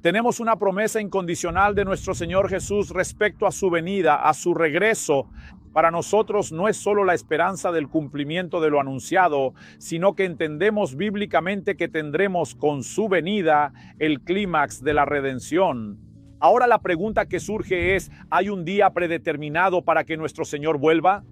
Tenemos una promesa incondicional de nuestro Señor Jesús respecto a su venida, a su regreso. Para nosotros no es solo la esperanza del cumplimiento de lo anunciado, sino que entendemos bíblicamente que tendremos con su venida el clímax de la redención. Ahora la pregunta que surge es, ¿hay un día predeterminado para que nuestro Señor vuelva?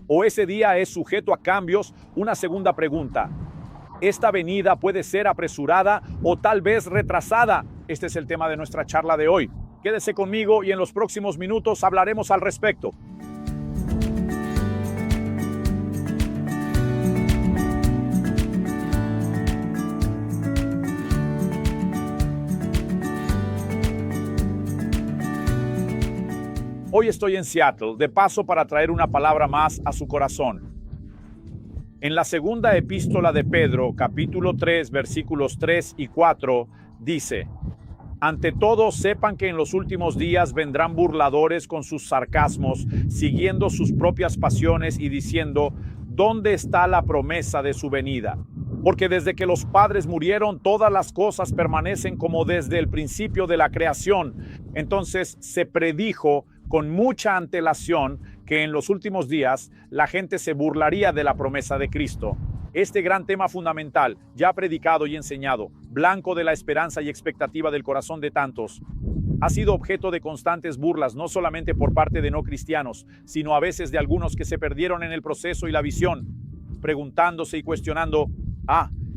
¿O ese día es sujeto a cambios? Una segunda pregunta. ¿Esta venida puede ser apresurada o tal vez retrasada? Este es el tema de nuestra charla de hoy. Quédese conmigo y en los próximos minutos hablaremos al respecto. Hoy estoy en Seattle, de paso para traer una palabra más a su corazón. En la segunda epístola de Pedro, capítulo 3, versículos 3 y 4, dice: Ante todo, sepan que en los últimos días vendrán burladores con sus sarcasmos, siguiendo sus propias pasiones y diciendo: ¿dónde está la promesa de su venida? Porque desde que los padres murieron, todas las cosas permanecen como desde el principio de la creación. Entonces se predijo con mucha antelación que en los últimos días la gente se burlaría de la promesa de Cristo. Este gran tema fundamental, ya predicado y enseñado, blanco de la esperanza y expectativa del corazón de tantos, ha sido objeto de constantes burlas, no solamente por parte de no cristianos, sino a veces de algunos que se perdieron en el proceso y la visión, preguntándose y cuestionando: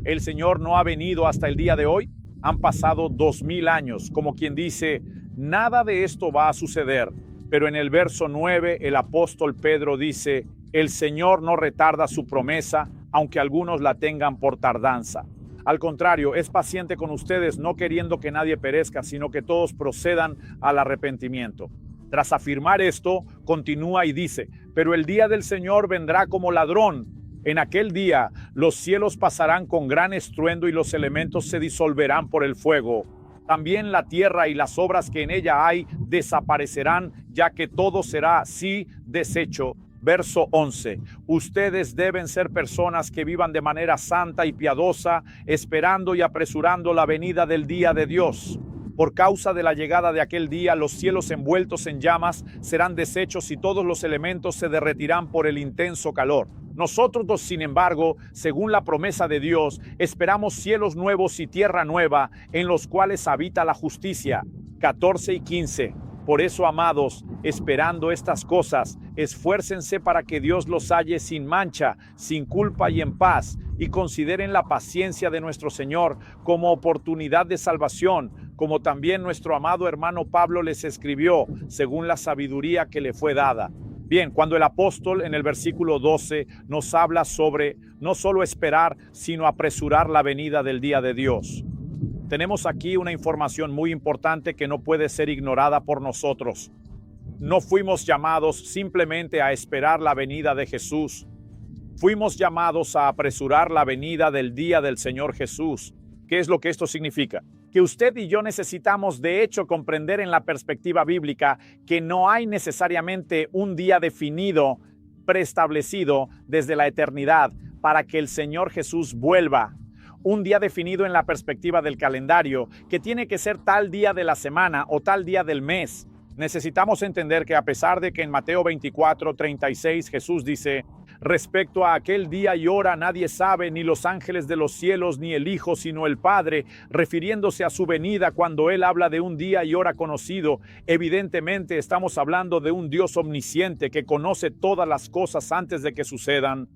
¿el Señor no ha venido hasta el día de hoy? Han pasado 2000 años, como quien dice, nada de esto va a suceder. Pero en el verso 9, el apóstol Pedro dice: el Señor no retarda su promesa, aunque algunos la tengan por tardanza. Al contrario, es paciente con ustedes, no queriendo que nadie perezca, sino que todos procedan al arrepentimiento. Tras afirmar esto, continúa y dice: pero el día del Señor vendrá como ladrón. En aquel día los cielos pasarán con gran estruendo y los elementos se disolverán por el fuego. También la tierra y las obras que en ella hay desaparecerán, ya que todo será así deshecho. Verso 11. Ustedes deben ser personas que vivan de manera santa y piadosa, esperando y apresurando la venida del día de Dios. Por causa de la llegada de aquel día, los cielos envueltos en llamas serán deshechos y todos los elementos se derretirán por el intenso calor. Nosotros, sin embargo, según la promesa de Dios, esperamos cielos nuevos y tierra nueva, en los cuales habita la justicia. 14 y 15. Por eso, amados, esperando estas cosas, esfuércense para que Dios los halle sin mancha, sin culpa y en paz, y consideren la paciencia de nuestro Señor como oportunidad de salvación, como también nuestro amado hermano Pablo les escribió, según la sabiduría que le fue dada. Bien, cuando el apóstol en el versículo 12 nos habla sobre no solo esperar, sino apresurar la venida del día de Dios. Tenemos aquí una información muy importante que no puede ser ignorada por nosotros. No fuimos llamados simplemente a esperar la venida de Jesús. Fuimos llamados a apresurar la venida del día del Señor Jesús. ¿Qué es lo que esto significa? Que usted y yo necesitamos de hecho comprender en la perspectiva bíblica que no hay necesariamente un día definido, preestablecido desde la eternidad para que el Señor Jesús vuelva. Un día definido en la perspectiva del calendario, que tiene que ser tal día de la semana o tal día del mes. Necesitamos entender que a pesar de que en Mateo 24:36 Jesús dice: respecto a aquel día y hora nadie sabe, ni los ángeles de los cielos, ni el Hijo, sino el Padre, refiriéndose a su venida cuando Él habla de un día y hora conocido. Evidentemente estamos hablando de un Dios omnisciente que conoce todas las cosas antes de que sucedan.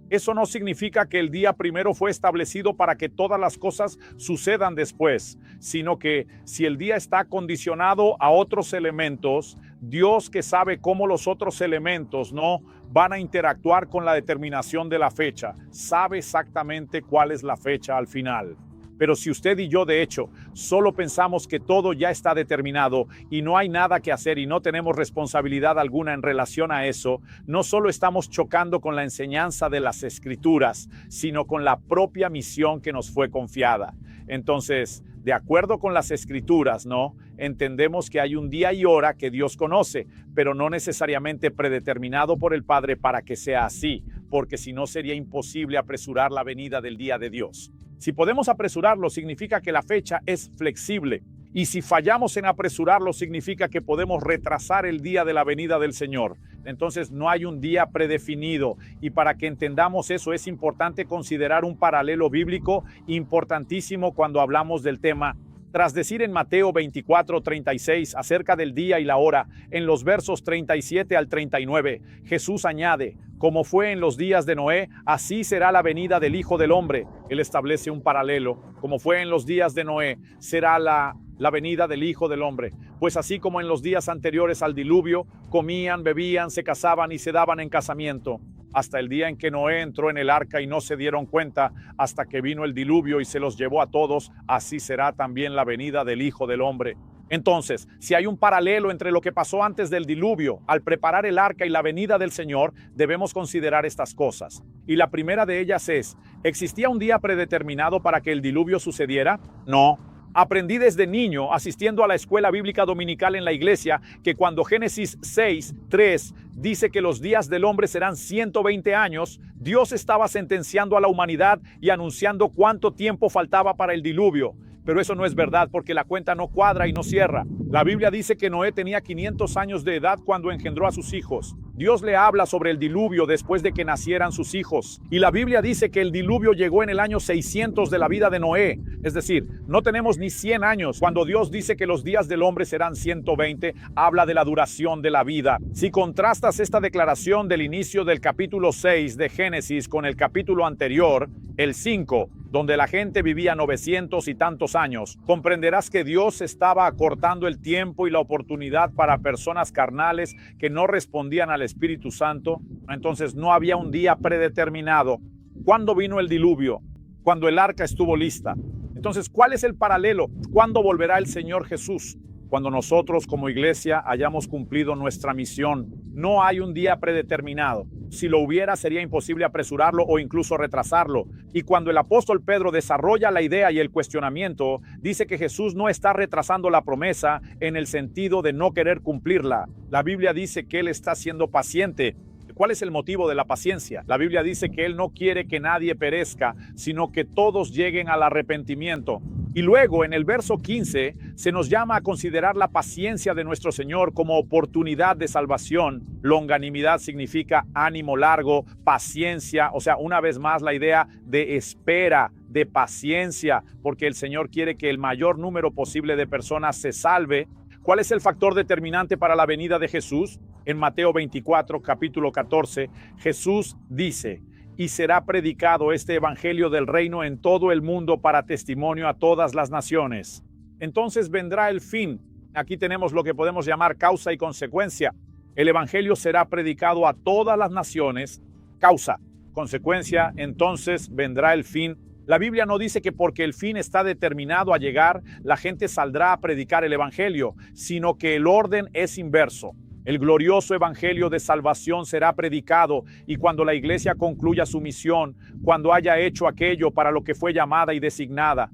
Eso no significa que el día primero fue establecido para que todas las cosas sucedan después, sino que si el día está condicionado a otros elementos, Dios, que sabe cómo los otros elementos no van a interactuar con la determinación de la fecha, sabe exactamente cuál es la fecha al final. Pero si usted y yo, de hecho, solo pensamos que todo ya está determinado y no hay nada que hacer y no tenemos responsabilidad alguna en relación a eso, no solo estamos chocando con la enseñanza de las Escrituras, sino con la propia misión que nos fue confiada. Entonces, de acuerdo con las Escrituras, ¿no? Entendemos que hay un día y hora que Dios conoce, pero no necesariamente predeterminado por el Padre para que sea así, porque si no sería imposible apresurar la venida del día de Dios. Si podemos apresurarlo, significa que la fecha es flexible. Y si fallamos en apresurarlo, significa que podemos retrasar el día de la venida del Señor. Entonces no hay un día predefinido. Y para que entendamos eso, es importante considerar un paralelo bíblico importantísimo cuando hablamos del tema. Tras decir en Mateo 24:36 acerca del día y la hora, en los versos 37 al 39, Jesús añade: como fue en los días de Noé, así será la venida del Hijo del Hombre. Él establece un paralelo. Como fue en los días de Noé, será la venida del Hijo del Hombre. Pues así como en los días anteriores al diluvio, comían, bebían, se casaban y se daban en casamiento, hasta el día en que Noé entró en el arca y no se dieron cuenta, hasta que vino el diluvio y se los llevó a todos, así será también la venida del Hijo del Hombre. Entonces, si hay un paralelo entre lo que pasó antes del diluvio, al preparar el arca y la venida del Señor, debemos considerar estas cosas. Y la primera de ellas es: ¿existía un día predeterminado para que el diluvio sucediera? No. Aprendí desde niño, asistiendo a la escuela bíblica dominical en la iglesia, que cuando Génesis 6:3 dice que los días del hombre serán 120 años, Dios estaba sentenciando a la humanidad y anunciando cuánto tiempo faltaba para el diluvio. Pero eso no es verdad, porque la cuenta no cuadra y no cierra. La Biblia dice que Noé tenía 500 años de edad cuando engendró a sus hijos. Dios le habla sobre el diluvio después de que nacieran sus hijos. Y la Biblia dice que el diluvio llegó en el año 600 de la vida de Noé. Es decir, no tenemos ni 100 años. Cuando Dios dice que los días del hombre serán 120, habla de la duración de la vida. Si contrastas esta declaración del inicio del capítulo 6 de Génesis con el capítulo anterior, el 5, donde la gente vivía 900 y tantos años, comprenderás que Dios estaba acortando el tiempo y la oportunidad para personas carnales que no respondían al Espíritu Santo. Entonces no había un día predeterminado. ¿Cuándo vino el diluvio? Cuando el arca estuvo lista. Entonces, ¿cuál es el paralelo? ¿Cuándo volverá el Señor Jesús? Cuando nosotros como iglesia hayamos cumplido nuestra misión. No hay un día predeterminado. Si lo hubiera, sería imposible apresurarlo o incluso retrasarlo. Y cuando el apóstol Pedro desarrolla la idea y el cuestionamiento, dice que Jesús no está retrasando la promesa en el sentido de no querer cumplirla. La Biblia dice que Él está siendo paciente. ¿Cuál es el motivo de la paciencia? La Biblia dice que Él no quiere que nadie perezca, sino que todos lleguen al arrepentimiento. Y luego en el verso 15 se nos llama a considerar la paciencia de nuestro Señor como oportunidad de salvación. Longanimidad significa ánimo largo, paciencia, o sea, una vez más la idea de espera, de paciencia, porque el Señor quiere que el mayor número posible de personas se salve. ¿Cuál es el factor determinante para la venida de Jesús? En Mateo 24, capítulo 14, Jesús dice: y será predicado este evangelio del reino en todo el mundo para testimonio a todas las naciones. Entonces vendrá el fin. Aquí tenemos lo que podemos llamar causa y consecuencia. El evangelio será predicado a todas las naciones. Causa, consecuencia, entonces vendrá el fin. La Biblia no dice que porque el fin está determinado a llegar, la gente saldrá a predicar el evangelio, sino que el orden es inverso. El glorioso evangelio de salvación será predicado, y cuando la iglesia concluya su misión, cuando haya hecho aquello para lo que fue llamada y designada.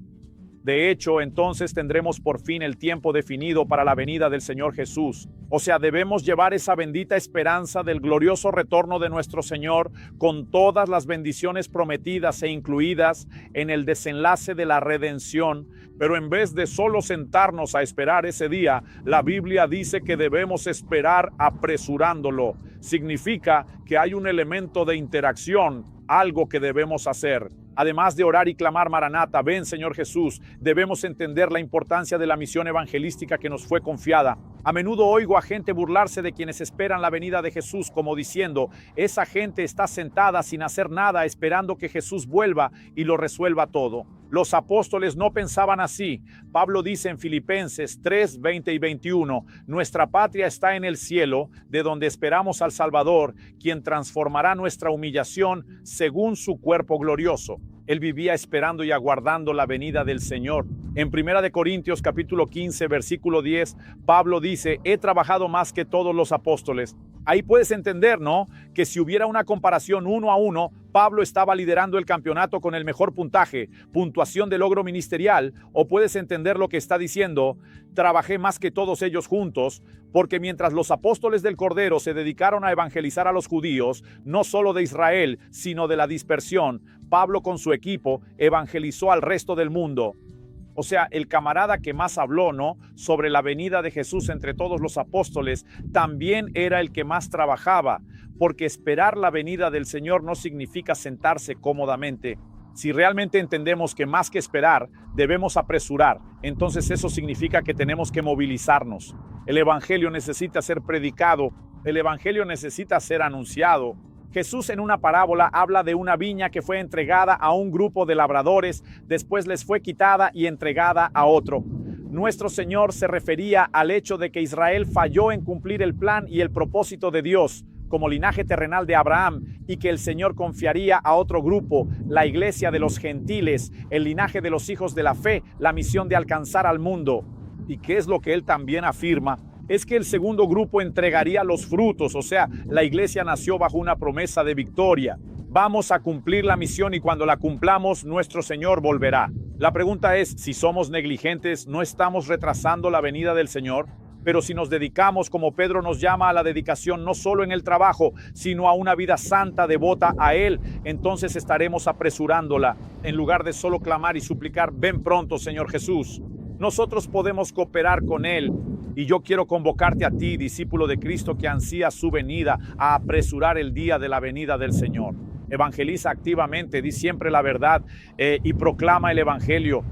De hecho, entonces tendremos por fin el tiempo definido para la venida del Señor Jesús. O sea, debemos llevar esa bendita esperanza del glorioso retorno de nuestro Señor con todas las bendiciones prometidas e incluidas en el desenlace de la redención. Pero en vez de solo sentarnos a esperar ese día, la Biblia dice que debemos esperar apresurándolo. Significa que hay un elemento de interacción, algo que debemos hacer. Además de orar y clamar Maranata, ven Señor Jesús, debemos entender la importancia de la misión evangelística que nos fue confiada. A menudo oigo a gente burlarse de quienes esperan la venida de Jesús, como diciendo: esa gente está sentada sin hacer nada esperando que Jesús vuelva y lo resuelva todo. Los apóstoles no pensaban así. Pablo dice en Filipenses 3, 20 y 21, nuestra patria está en el cielo, de donde esperamos al Salvador, quien transformará nuestra humillación según su cuerpo glorioso. Él vivía esperando y aguardando la venida del Señor. En 1 Corintios capítulo 15, versículo 10, Pablo dice: he trabajado más que todos los apóstoles. Ahí puedes entender, ¿no?, que si hubiera una comparación 1 a 1, Pablo estaba liderando el campeonato con el mejor puntaje, puntuación de logro ministerial, o puedes entender lo que está diciendo: trabajé más que todos ellos juntos, porque mientras los apóstoles del Cordero se dedicaron a evangelizar a los judíos, no solo de Israel, sino de la dispersión, Pablo con su equipo evangelizó al resto del mundo. O sea, el camarada que más habló, ¿no?, sobre la venida de Jesús entre todos los apóstoles, también era el que más trabajaba, porque esperar la venida del Señor no significa sentarse cómodamente. Si realmente entendemos que más que esperar, debemos apresurar, entonces eso significa que tenemos que movilizarnos. El evangelio necesita ser predicado, el evangelio necesita ser anunciado. Jesús en una parábola habla de una viña que fue entregada a un grupo de labradores, después les fue quitada y entregada a otro. Nuestro Señor se refería al hecho de que Israel falló en cumplir el plan y el propósito de Dios como linaje terrenal de Abraham, y que el Señor confiaría a otro grupo, la iglesia de los gentiles, el linaje de los hijos de la fe, la misión de alcanzar al mundo. ¿Y qué es lo que él también afirma? Es que el segundo grupo entregaría los frutos, o sea, la iglesia nació bajo una promesa de victoria. Vamos a cumplir la misión y cuando la cumplamos, nuestro Señor volverá. La pregunta es, si somos negligentes, ¿no estamos retrasando la venida del Señor? Pero si nos dedicamos, como Pedro nos llama a la dedicación, no solo en el trabajo, sino a una vida santa, devota a Él, entonces estaremos apresurándola, en lugar de solo clamar y suplicar, ven pronto, Señor Jesús. Nosotros podemos cooperar con Él. Y yo quiero convocarte a ti, discípulo de Cristo que ansía su venida, a apresurar el día de la venida del Señor. Evangeliza activamente, di siempre la verdad y proclama el evangelio.